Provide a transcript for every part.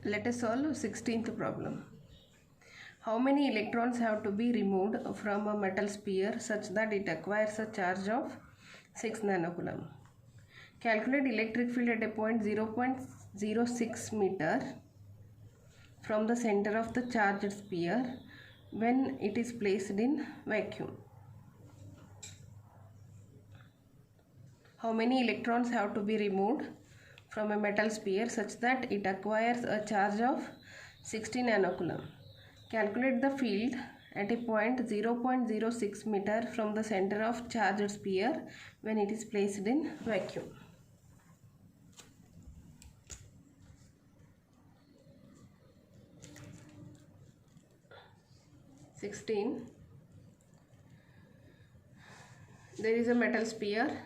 Let us solve 16th problem. How many electrons have to be removed from a metal sphere such that it acquires a charge of 6 nanocoulomb? Calculate electric field at a point 0.06 meter from the center of the charged sphere when it is placed in vacuum. How many electrons have to be removed from a metal sphere such that it acquires a charge of 60 nanocoulomb? Calculate the field at a point 0.06 meter from the center of charged sphere when it is placed in vacuum. There is a metal sphere.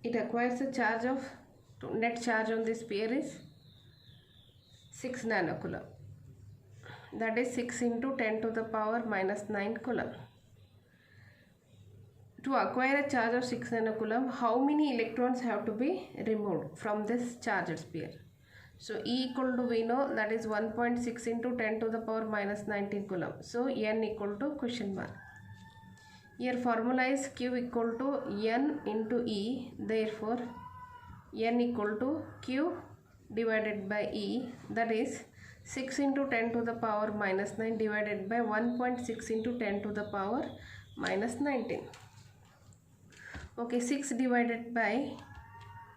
It acquires a charge of, net charge on this sphere is 6 nanocoulomb. That is 6 into 10 to the power minus 9 coulomb. To acquire a charge of 6 nanocoulomb, how many electrons have to be removed from this charged sphere? So E equal to, we know, that is 1.6 into 10 to the power minus 19 coulomb. So N equal to question mark. Here formula is Q equal to N into E. Therefore N equal to Q divided by E, that is 6 into 10 to the power minus 9 divided by 1.6 into 10 to the power minus 19. Okay, 6 divided by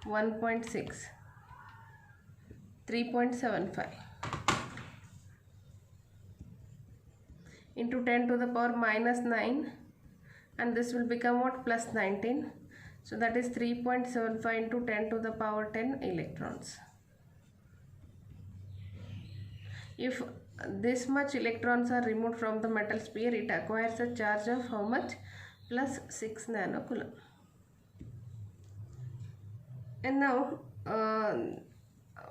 1.6, 3.75 into 10 to the power minus 9, and this will become what? Plus 19. So that is 3.75 into 10 to the power 10 electrons. If this much electrons are removed from the metal sphere, it acquires a charge of how much? Plus 6 nanocoulomb. And now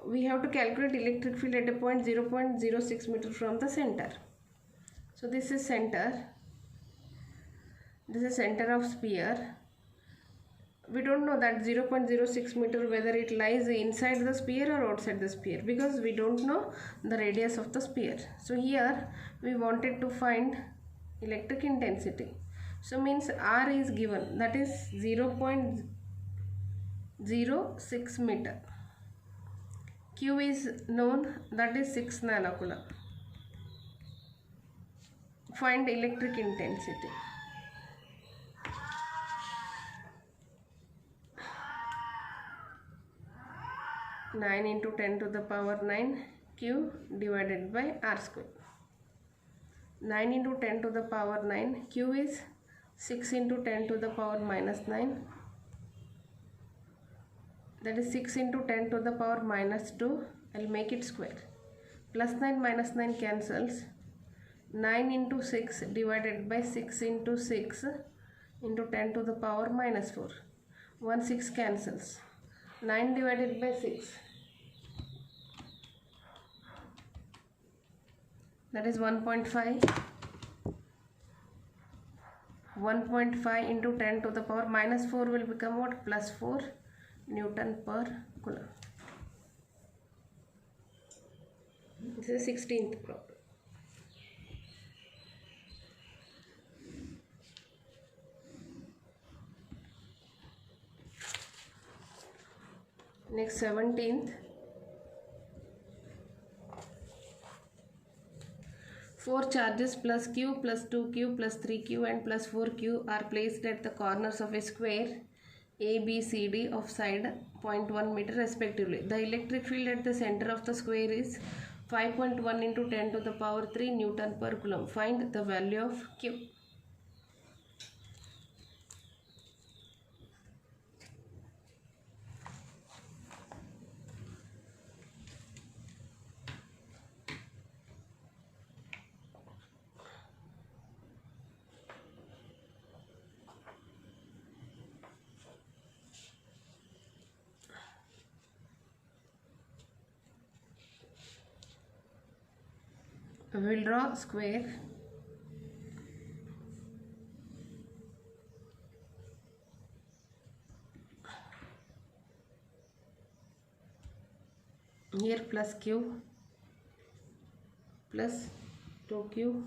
we have to calculate electric field at a point 0.06 meter from the center. So this is center. This is center of sphere. We don't know that 0.06 meter whether it lies inside the sphere or outside the sphere, because we don't know the radius of the sphere. So here we wanted to find electric intensity. So means R is given, that is 0.06 meter. Q is known, that is 6 nanocoulomb. Find electric intensity. Nine into 10 to the power 9 Q divided by R square. 9 into 10 to the power 9, Q is 6 into 10 to the power minus 9. That is 6 into 10 to the power minus 2. I will make it square. Plus 9 minus 9 cancels. 9 into 6 divided by 6 into 6 into 10 to the power minus 4. 1 6 cancels. 9 divided by 6. That is 1.5. 1.5 into 10 to the power minus 4 will become what? Plus 4 Newton per coulomb. This is the 16th problem. Next, 17th. 4 charges plus Q plus 2Q plus 3Q and plus 4Q are placed at the corners of a square A, B, C, D of side 0.1 meter respectively. The electric field at the center of the square is 5.1 into 10 to the power 3 Newton per coulomb. Find the value of Q. We will draw square. here plus q plus 2q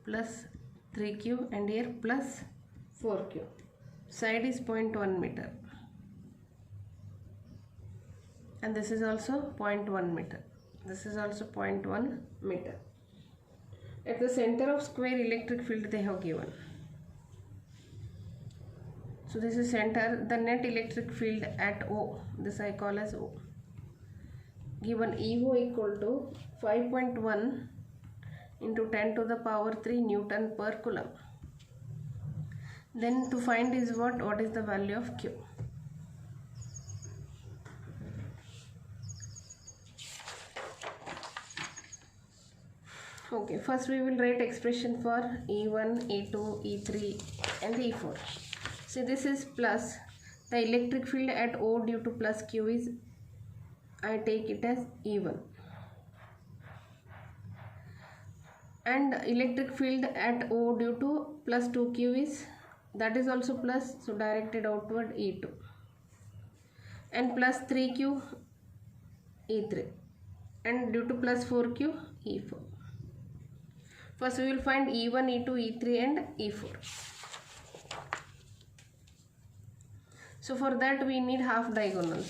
plus 3q and here plus 4q. Side is 0.1 meter and this is also 0.1 meter. This is also 0.1 meter. At the center of square electric field they have given. So this is center, the net electric field at O, this I call as O. Given EO equal to 5.1 into 10 to the power 3 Newton per Coulomb. Then to find is what is the value of Q. Okay, first we will write expression for E1, E2, E3 and E4. See, this is plus, the electric field at O due to plus Q is, I take it as E1. And electric field at O due to plus 2Q is, that is also plus, so directed outward E2. And plus 3Q, E3. And due to plus 4Q, E4. First we will find E1, E2, E3 and E4. So for that we need half diagonals.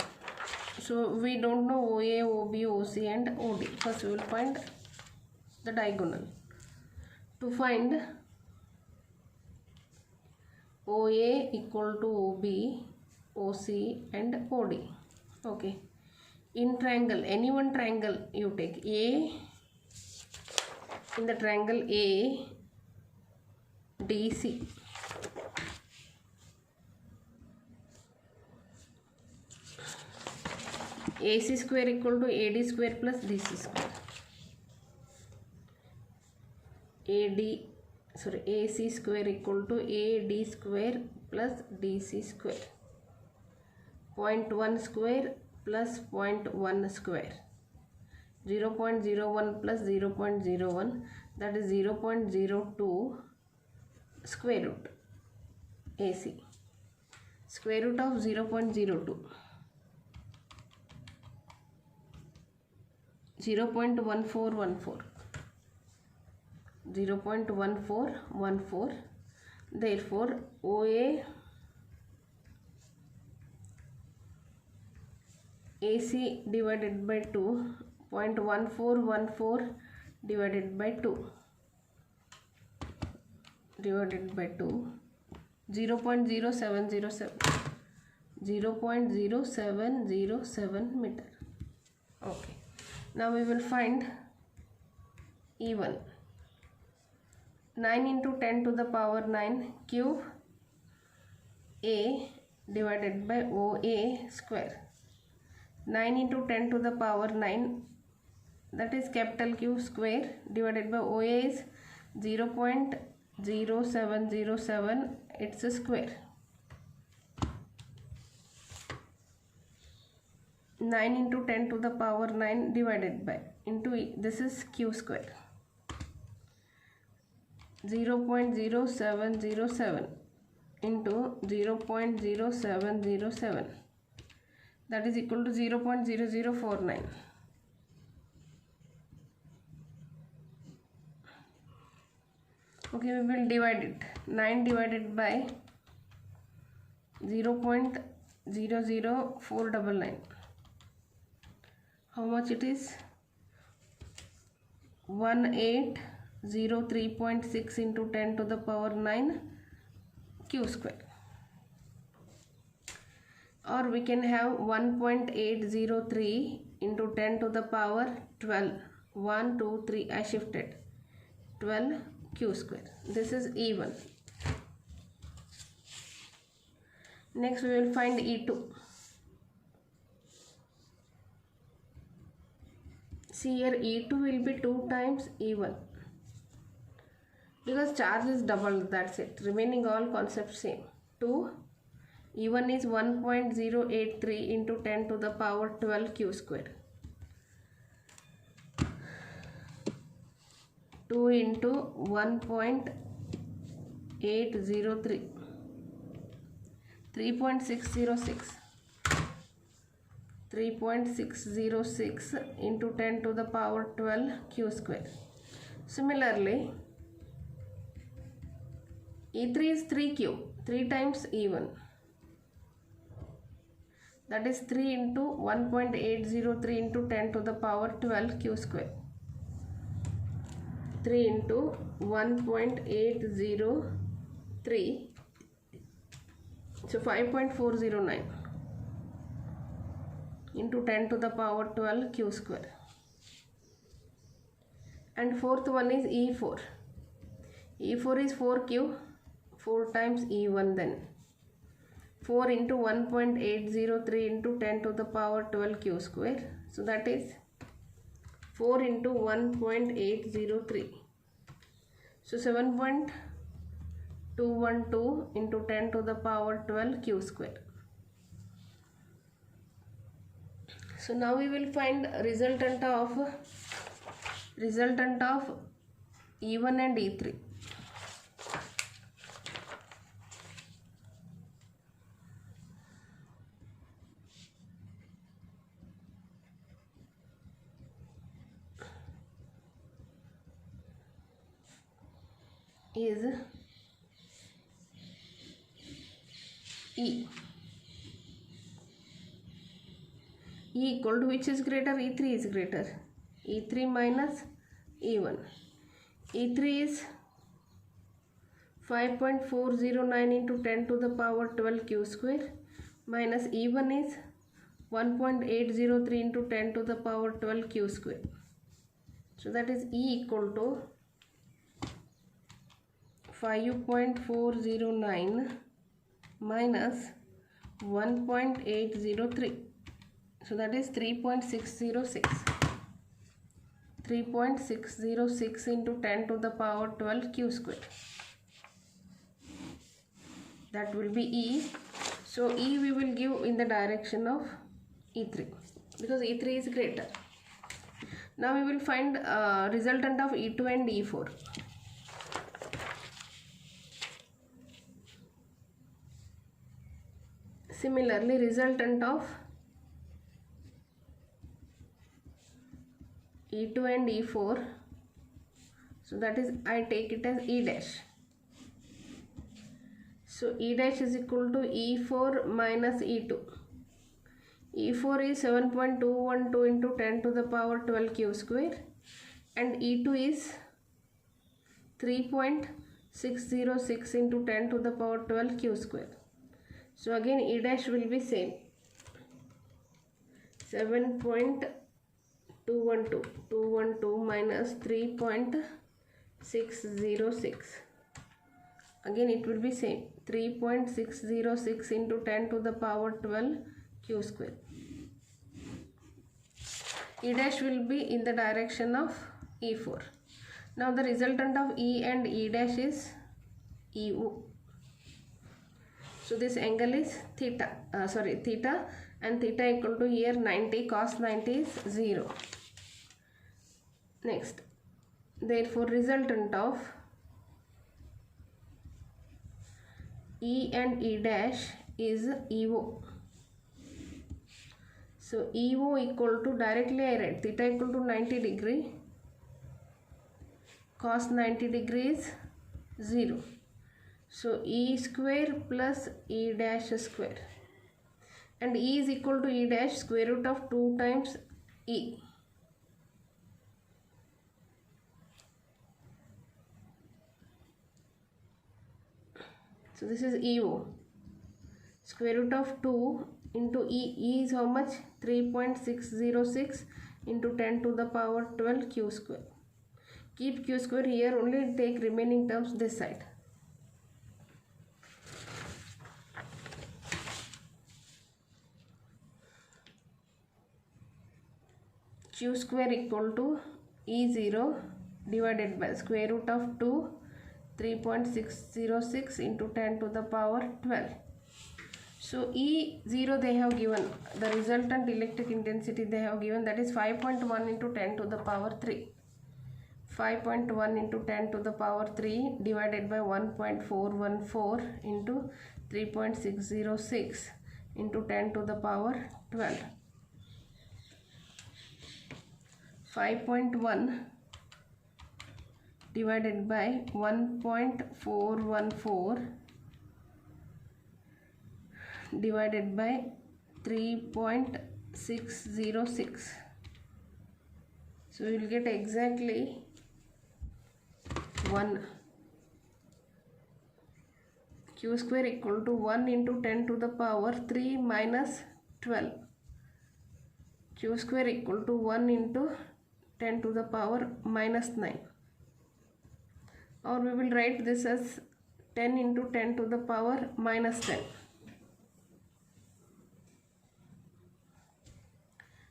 So we don't know OA, OB, OC and OD. First we will find the diagonal. To find OA equal to OB, OC and OD. Okay. In triangle, any one triangle you take A, in the triangle A, DC. AC square equal to AD square plus DC square. AC square equal to AD square plus DC square. 0.1 square plus 0.1 square. 0.01 plus 0.01, that is 0.02 square root AC. Square root of 0.02. 0.1414. 0.1414. Therefore, OA AC divided by 2, 0.1414 divided by 2 divided by 2, 0.0707. 0.0707 meter. Okay. Now we will find E1. 9 into 10 to the power 9 cube A divided by OA square. 9 into 10 to the power 9, that is capital Q square, divided by OA is 0.0707, it's a square. 9 into 10 to the power 9 divided by into this is Q square. 0.0707 into 0.0707, that is equal to 0.0049. Okay, we will divide it. 9 divided by 0.00499. How much it is? 1803.6 into 10 to the power 9 Q square. Or we can have 1.803 into 10 to the power 12. 1, 2, 3, I shifted. 12 Q square. This is E1. Next we will find E2. See here, E2 will be 2 times E1. Because charge is doubled, that's it. Remaining all concepts same. 2. E1 is 1.083 into 10 to the power 12 Q square. 2 into 1.803. 3.606. 3.606 into 10 to the power 12 q square. Similarly, E3 is 3q, 3 times E1. That is 3 into 1.803 into 10 to the power 12 q square. 3 into 1.803, so 5.409 into 10 to the power 12 q square. And fourth one is E4. E4 is 4q, 4 times E1 then. 4 into 1.803 into 10 to the power 12 q square. So that is 4 into 1.803. So 7.212 into 10 to the power 12 q square. So now we will find resultant of E1 and E3. Is E equal to which is greater? E3 is greater. E3 minus E1. E3 is 5.409 into 10 to the power 12 q square minus E1 is 1.803 into 10 to the power 12 q square. So that is E equal to 5.409 minus 1.803. So that is 3.606. 3.606 into 10 to the power 12 q square. That will be E. So E we will give in the direction of E3 because E3 is greater. Now we will find resultant of E2 and E4. Similarly, resultant of E2 and E4, so that is, I take it as E dash. So E dash is equal to E4 minus E2. E4 is 7.212 into 10 to the power 12 q square and E2 is 3.606 into 10 to the power 12 q square. So again E dash will be same, 7.212 minus 3.606. Again it will be same, 3.606 into 10 to the power 12 q square. E dash will be in the direction of E4. Now the resultant of E and E dash is EO. So this angle is theta, theta, and theta equal to here 90, cos 90 is 0. Next, therefore resultant of E and E dash is EO. So EO equal to, directly I write theta equal to 90 degree, cos 90 degrees 0. So E square plus E dash square, and E is equal to E dash square root of 2 times E. So this is EO, square root of 2 into E. E is how much? 3.606 into 10 to the power 12 q square. Keep q square here, only take remaining terms this side. Q square equal to E0 divided by square root of 2, 3.606 into 10 to the power 12. So E0 they have given, the resultant electric intensity they have given, that is 5.1 into 10 to the power 3. 5.1 into 10 to the power 3 divided by 1.414 into 3.606 into 10 to the power 12. 5.1 divided by 1.414 divided by 3.606. So you will get exactly 1. Q square equal to 1 into 10 to the power 3 minus 12. Q square equal to 1 into 10 to the power minus 9. Or we will write this as 10 into 10 to the power minus 10.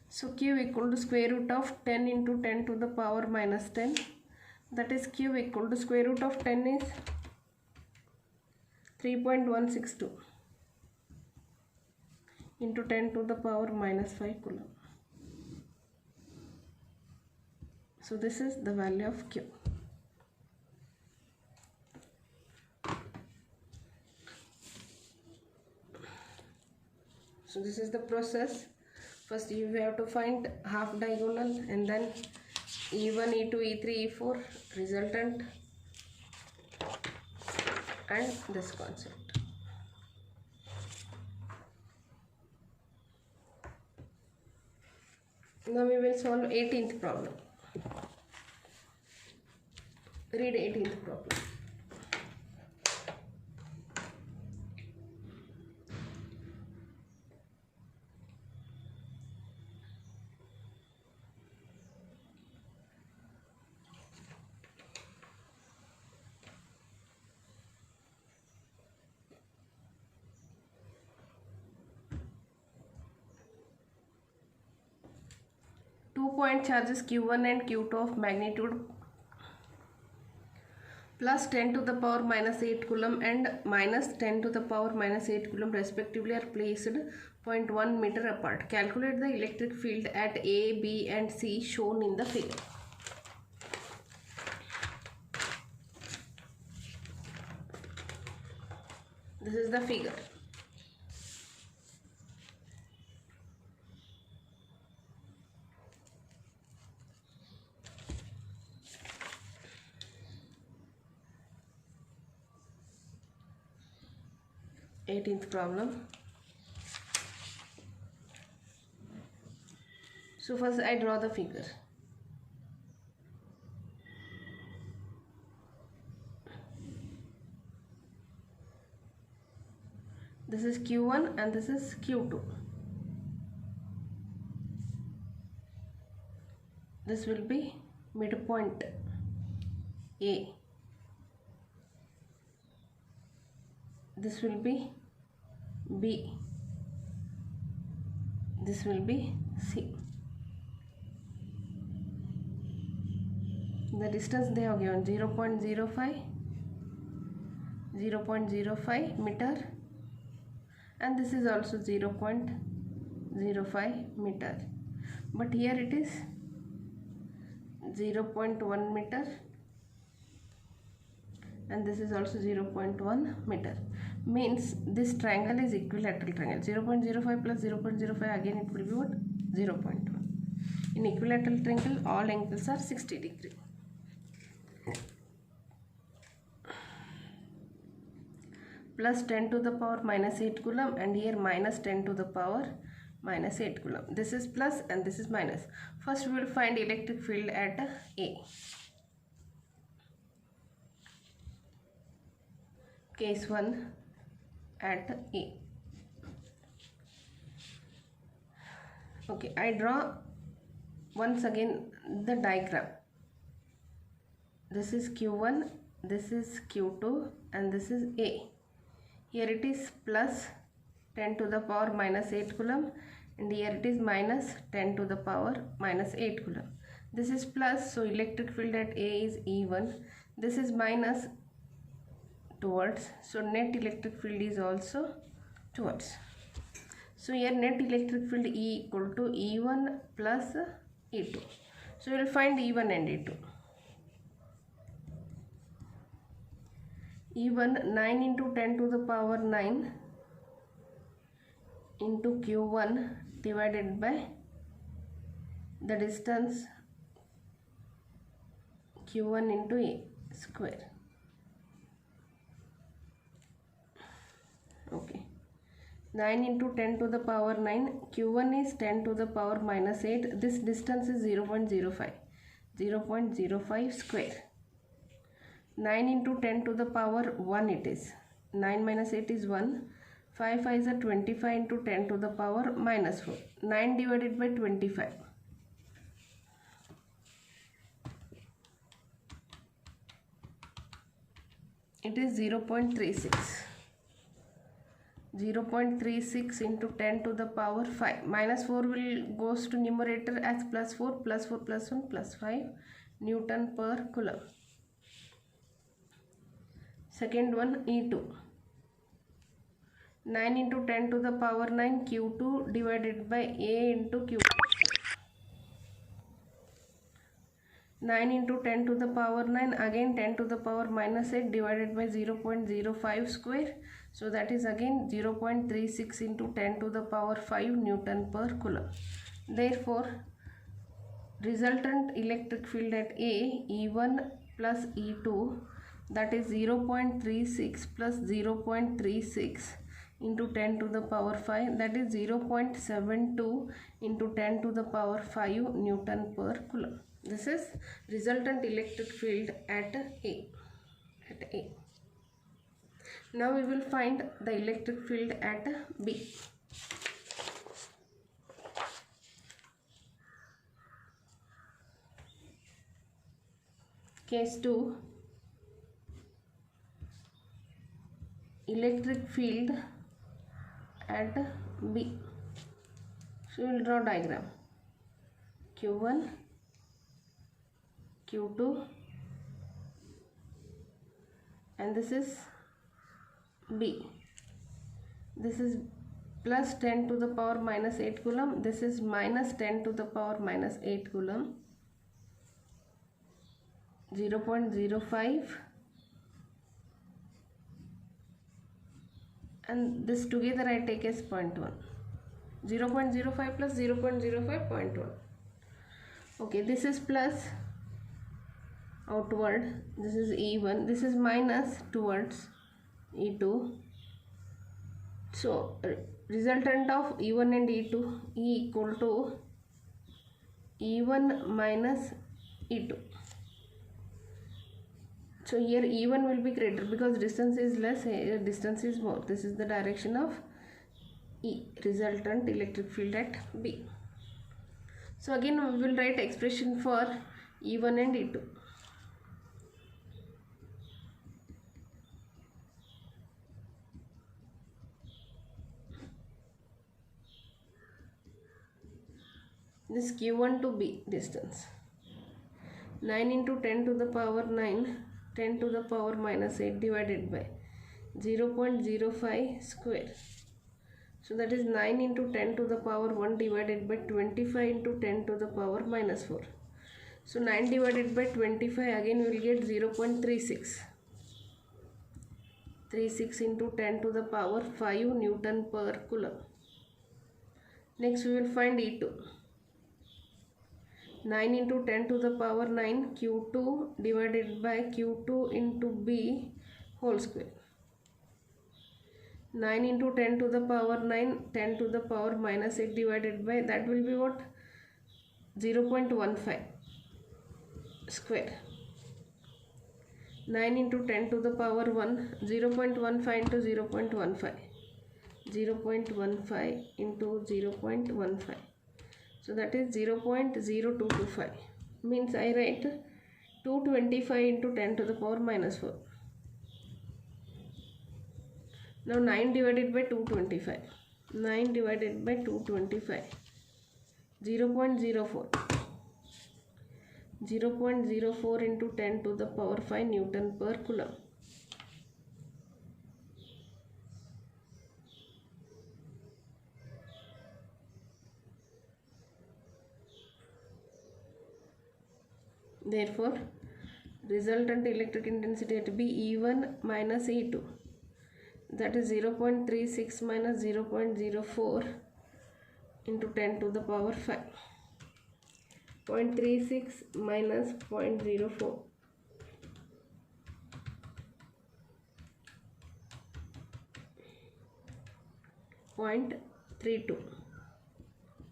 So Q equal to square root of 10 into 10 to the power minus 10. That is Q equal to square root of 10 is 3.162 into 10 to the power minus 5 coulomb. So this is the value of Q. So this is the process. First you have to find half diagonal and then E1, E2, E3, E4 resultant and this concept. Now we will solve 18th problem. Read 18th problem. Two-point charges Q1 and Q2 of magnitude plus 10 to the power minus 8 coulomb and minus 10 to the power minus 8 coulomb respectively are placed 0.1 meter apart. Calculate the electric field at A, B and C shown in the figure. This is the figure. Eighteenth problem. So first I draw the figure. This is Q1 and this is Q2. This will be midpoint A. This will be B. This will be C. The distance they have given 0.05 meter and this is also 0.05 meter, but here it is 0.1 meter and this is also 0.1 meter. Means this triangle is equilateral triangle. 0.05 plus 0.05 again it will be what? 0.1. In equilateral triangle all angles are 60 degree. Plus 10 to the power minus 8 coulomb and here minus 10 to the power minus 8 coulomb. This is plus and this is minus. First we will find electric field at A. Case 1 at A. Okay, I draw once again the diagram. This is Q1, this is Q2 and this is A. Here it is plus 10 to the power minus 8 coulomb and here it is minus 10 to the power minus 8 coulomb. This is plus, so electric field at A is E1. This is minus towards, so net electric field is also towards. So here net electric field E equal to E1 plus E2. So we will find E1 and E2. E1 9 into 10 to the power 9 into Q1 divided by the distance Q1 into A square. Okay. 9 into 10 to the power 9. Q1 is 10 to the power minus 8. This distance is 0.05. 0.05 square. 9 into 10 to the power 1 it is. 9 minus 8 is 1. 5 5 is a 25 into 10 to the power minus 4. 9 divided by 25. It is 0.36. 0.36 into 10 to the power 5. Minus 4 will goes to numerator as plus 4 plus 4 plus 1 plus 5 Newton per Coulomb. Second one, E2. 9 into 10 to the power 9 Q2 divided by A into Q2. 9 into 10 to the power 9, again 10 to the power minus 8 divided by 0.05 square. So that is again 0.36 into 10 to the power 5 Newton per Coulomb. Therefore, resultant electric field at A, E1 plus E2, that is 0.36 plus 0.36 into 10 to the power 5, that is 0.72 into 10 to the power 5 Newton per Coulomb. This is resultant electric field at A. Now we will find the electric field at B. Case 2. Electric field at B. So we will draw diagram. Q1, Q2, and this is B. This is plus 10 to the power minus 8 Coulomb. This is minus 10 to the power minus 8 Coulomb. 0.05, and this together I take as 0.1. 0.05 plus 0.05, 0.1. Okay, this is plus outward, this is E1, this is minus towards E2. So resultant of E1 and E2, E equal to E1 minus E2. So here E1 will be greater because distance is less, here distance is more. This is the direction of E, resultant electric field at B. So again we will write expression for E1 and E2. This Q1 to B distance. 9 into 10 to the power 9, 10 to the power minus 8 divided by 0.05 square. So that is 9 into 10 to the power 1 divided by 25 into 10 to the power minus 4. So 9 divided by 25, again we will get 0.36. 36 into 10 to the power 5 Newton per Coulomb. Next we will find E2. 9 into 10 to the power 9 Q2 divided by Q2 into B whole square. 9 into 10 to the power 9, 10 to the power minus 8 divided by, that will be what? 0.15 square. 9 into 10 to the power 1, 0.15 into 0.15. 0.15 into 0.15. So that is 0.0225. Means I write 225 into 10 to the power minus 4. Now 9 divided by 225. 9 divided by 225. 0.04. 0.04 into 10 to the power 5 Newton per Coulomb. Therefore, resultant electric intensity at B E1 minus E2, that is 0.36 minus 0.04 into 10 to the power 5. 0.36 minus 0.04. 0.32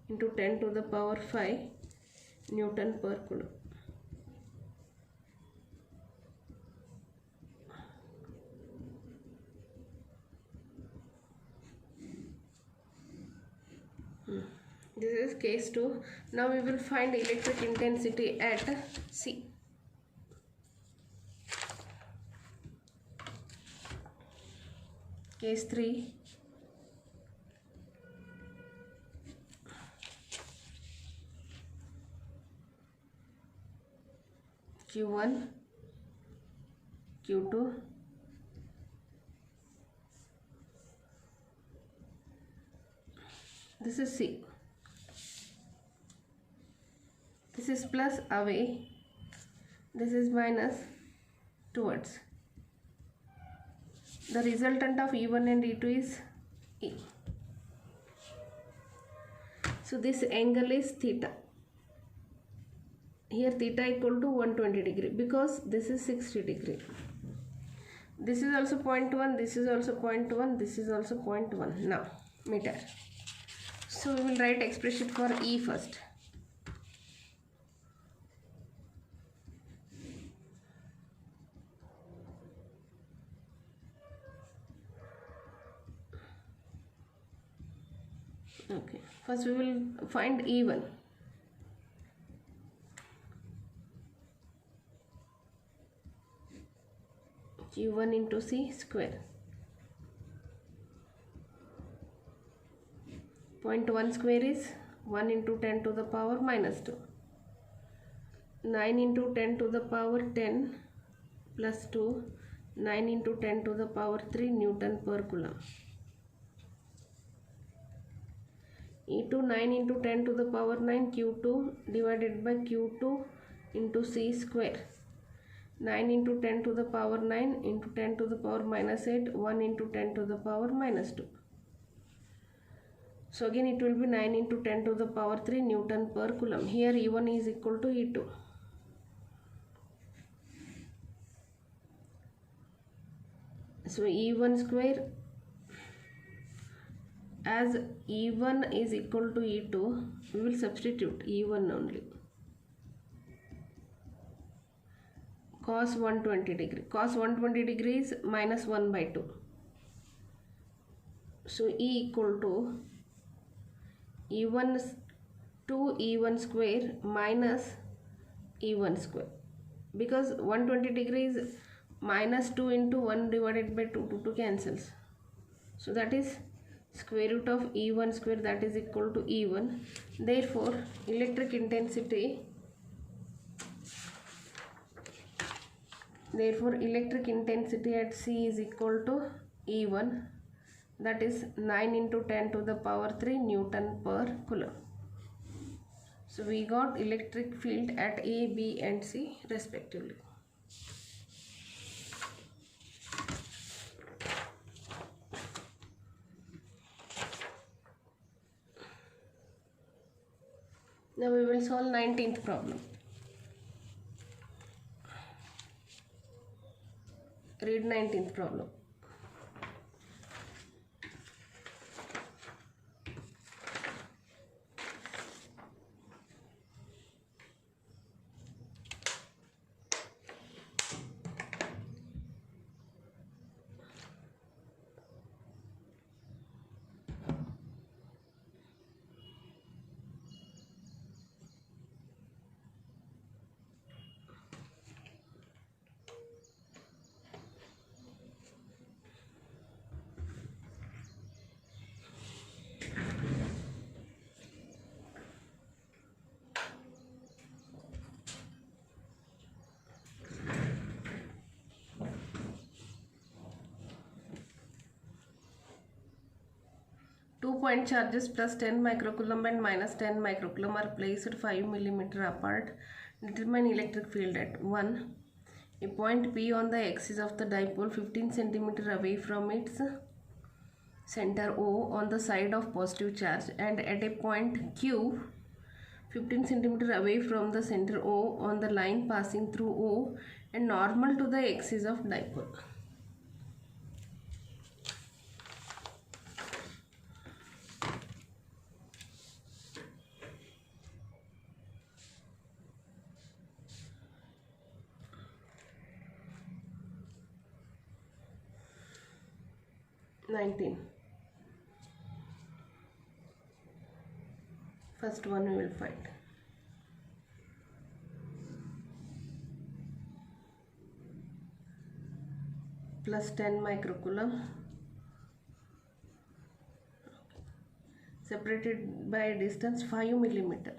into 10 to the power 5 Newton per Coulomb. This is case 2. Now we will find electric intensity at C. Case 3. Q1, Q2, this is C. This is plus away, this is minus towards. The resultant of E1 and E2 is E. So this angle is theta. Here theta equal to 120 degree because this is 60 degree. This is also 0.1, this is also 0.1, this is also 0.1. Now meter. So we will write expression for E first. Okay, first we will find E1. Q1 into C square. 0.1 square is 1 into 10 to the power minus 2. 9 into 10 to the power 10 plus 2. 9 into 10 to the power 3 Newton per Coulomb. E2 9 into 10 to the power 9 Q2 divided by Q2 into C square. 9 into 10 to the power 9 into 10 to the power minus 8, 1 into 10 to the power minus 2. So again it will be 9 into 10 to the power 3 Newton per Coulomb. Here E1 is equal to E2. So E1 square, as E1 is equal to E2, we will substitute E1 only. Cos 120 degree. Cos 120 degree is minus 1 by 2. So E equal to E1 to E1 square minus E1 square. Because 120 degree is minus 2 into 1 divided by 2, 2 cancels. So that is square root of E1 square, that is equal to E1. Therefore electric intensity at C is equal to E1, that is 9 into 10 to the power 3 Newton per Coulomb. So we got electric field at A, B and C respectively. Now we will solve 19th problem. Read 19th problem. Two-point charges plus 10 microcoulomb and minus 10 microcoulomb are placed 5 mm apart. Determine electric field at 1. A point P on the axis of the dipole 15 cm away from its center O on the side of positive charge, and at a point Q 15 cm away from the center O on the line passing through O and normal to the axis of dipole. 19. First one we will find. Plus 10 microcoulomb separated by a distance 5 millimeter.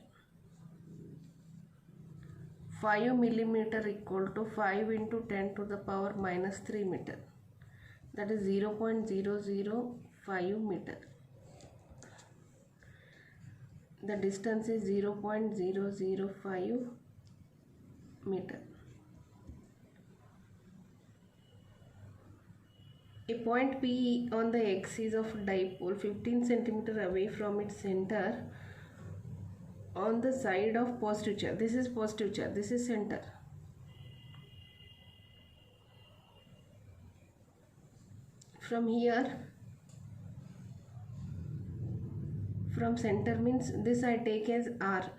5 millimeter equal to 5 into 10 to the power minus 3 meter. That is 0.005 meter. The distance is 0.005 meter. A point P on the axis of dipole 15 cm away from its center on the side of positive charge. This is positive charge, this is center. From here, from center means this I take as R.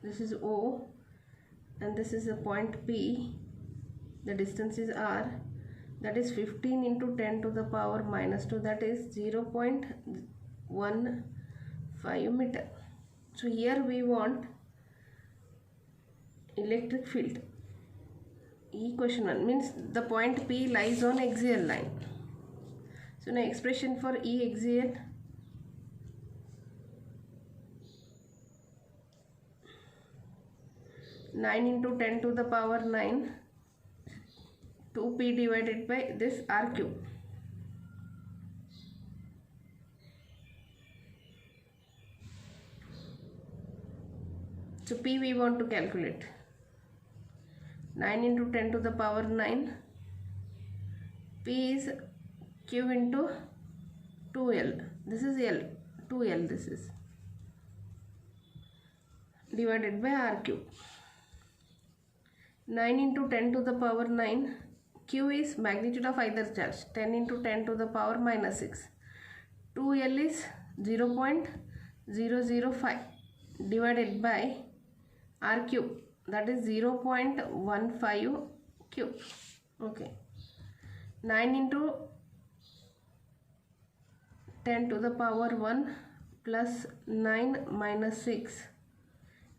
This is O and this is a point P. The distance is R. That is 15 into 10 to the power minus 2. That is 0.15 meter. So here we want electric field. Equation 1 means the point P lies on axial line. So now expression for E axial, nine into 10 to the power 9, 2p divided by this r cube. So p we want to calculate. 9 into 10 to the power 9. P is q into 2l. This is l. 2l this is. Divided by r cube. 9 into 10 to the power 9. Q is magnitude of either charge. 10 into 10 to the power minus 6. 2l is 0.005 divided by r cube. That is 0.15 cube. Okay. 9 into 10 to the power 1 plus 9 minus 6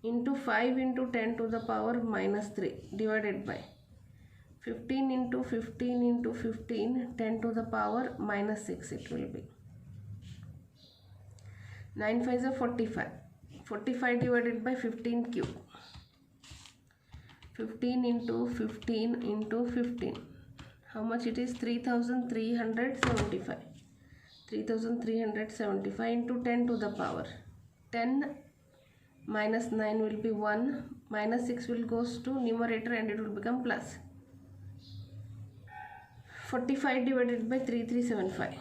into 5 into 10 to the power minus 3 divided by 15 into 15 into 15, 10 to the power minus 6 it will be. 9 5 is 45. 45 divided by 15 cube. 15 into 15 into 15. How much it is? 3375. 3375 into 10 to the power. 10 minus 9 will be 1. Minus 6 will goes to numerator and it will become plus. 45 divided by 3375.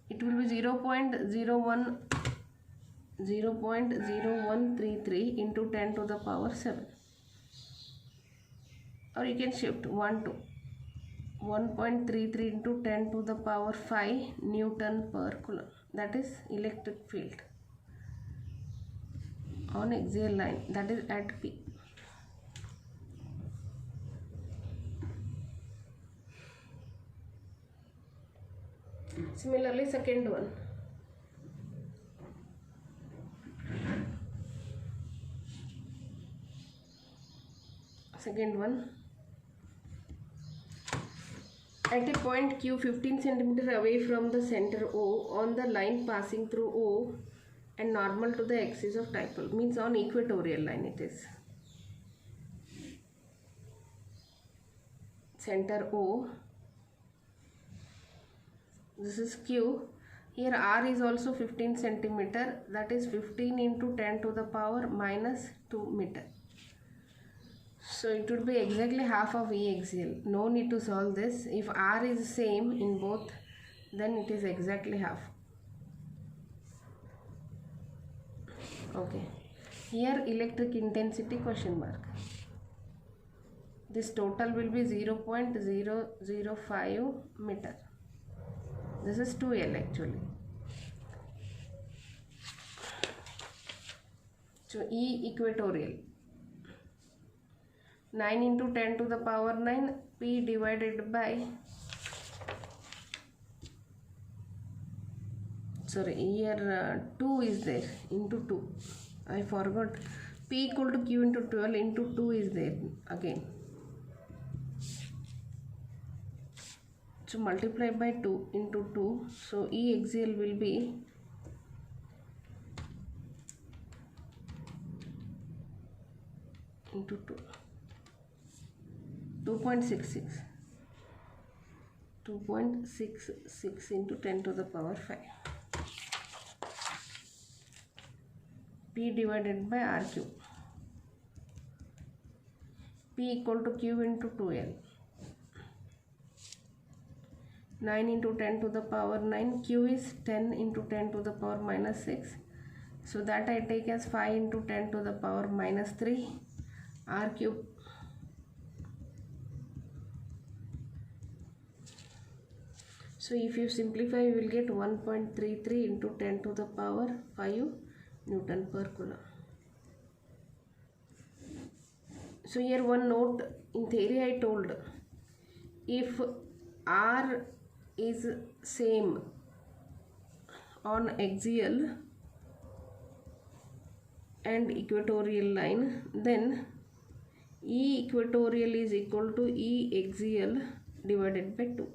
It will be 0.0133 into 10 to the power 7. Or you can shift 1 to 1.33 into 10 to the power 5 Newton per coulomb. That is electric field on axial line, that is at P. Similarly, second one. Second one. At a point Q 15 cm away from the center O on the line passing through O and normal to the axis of dipole, means on equatorial line it is. Center O. This is Q. Here R is also 15 cm. That is 15 into 10 to the power minus 2 meter. So it would be exactly half of E axial. No need to solve this. If R is same in both, then it is exactly half. Okay. Here electric intensity question mark. This total will be 0.005 meter. This is 2L actually. So E equatorial. 9 into 10 to the power 9 P divided by, sorry, here 2 is there, into 2. I forgot. P equal to Q into 12 into 2 is there again. So multiply by 2 into 2. So E axial will be into 2.66. 2.66 into 10 to the power 5. P divided by R cube. P equal to Q into 2L. 9 into 10 to the power 9. Q is 10 into 10 to the power minus 6. So that I take as 5 into 10 to the power minus 3. R cube. So if you simplify, you will get 1.33 into 10 to the power 5 Newton per Coulomb. So here one note, in theory I told, if R is same on axial and equatorial line, then E equatorial is equal to E axial divided by 2.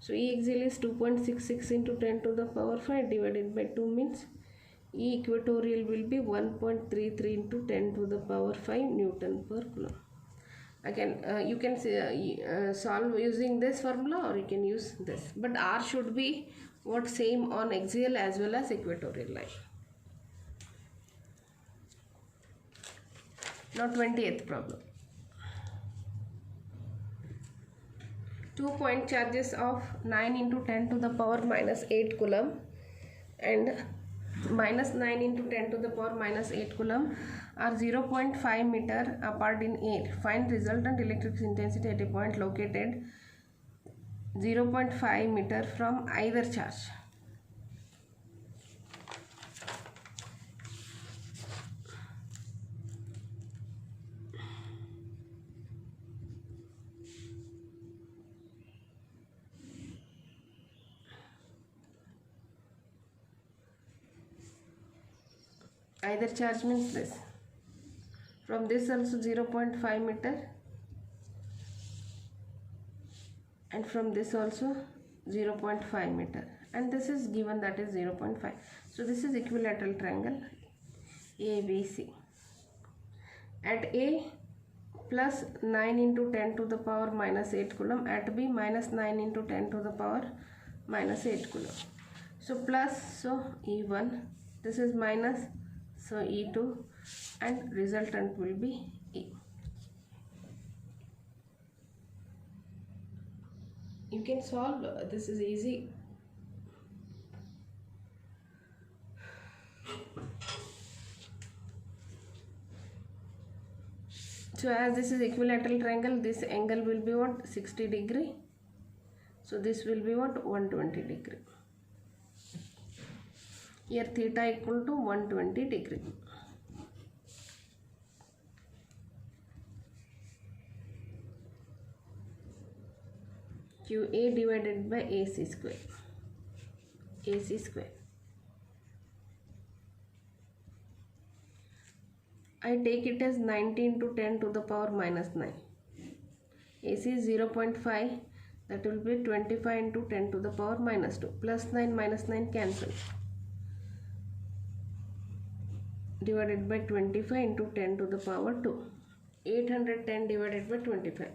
So E axial is 2.66 into 10 to the power 5 divided by 2 means E equatorial will be 1.33 into 10 to the power 5 Newton per Coulomb. Again, you can solve using this formula or you can use this. But R should be what same on axial as well as equatorial line. Now 20th problem. 2 point charges of 9 into 10 to the power minus 8 Coulomb and minus 9 into 10 to the power minus 8 Coulomb are 0.5 meter apart in air. Find resultant electric intensity at a point located 0.5 meter from either charge. Either charge means this. From this also 0.5 meter and from this also 0.5 meter, and this is given, that is 0.5. So this is equilateral triangle ABC. At A, plus 9 into 10 to the power minus 8 Coulomb. At B, minus 9 into 10 to the power minus 8 Coulomb. So plus, so E1, this is minus, so E2, and resultant will be E. You can solve, this is easy. So as this is equilateral triangle, this angle will be what? 60 degree. So this will be what? 120 degree. Here theta equal to 120 degree. QA divided by AC square. AC square. I take it as 19 to 10 to the power minus 9. AC is 0.5, that will be 25 into 10 to the power minus 2. Plus 9 minus 9 cancel. Divided by 25 into 10 to the power 2. 810 divided by 25.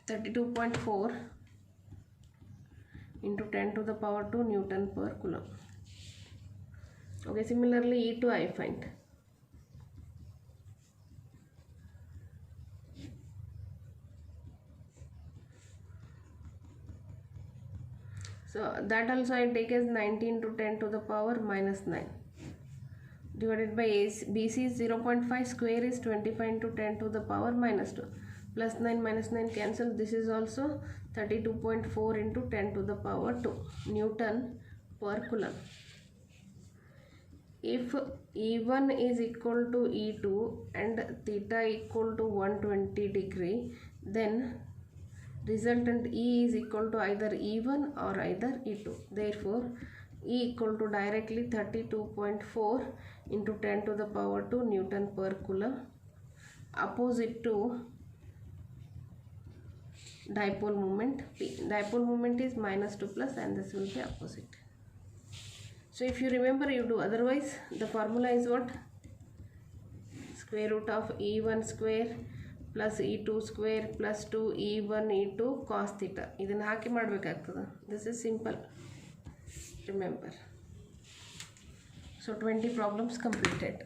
32.4 into 10 to the power 2 Newton per Coulomb. Okay, similarly E2 I find. So that also I take as 19 to 10 to the power minus 9 divided by BC is 0.5, square is 25 into 10 to the power minus 2. Plus 9 minus 9 cancel. This is also 32.4 into 10 to the power 2 Newton per Coulomb. if E1 is equal to E2 and theta equal to 120 degree, then resultant E is equal to either E1 or either E2. Therefore, E equal to directly 32.4 into 10 to the power 2 Newton per Coulomb, opposite to dipole moment P. Dipole moment is minus 2 plus, and this will be opposite. So if you remember, you do. Otherwise, the formula is what? Square root of E1 square plus E2 square plus 2 E1 E2 cos theta. ಇದನ್ನು ಹಾಕಿ ಮಾಡಬೇಕಾಗ್ತದೆ. This is simple. Remember. So 20 problems completed.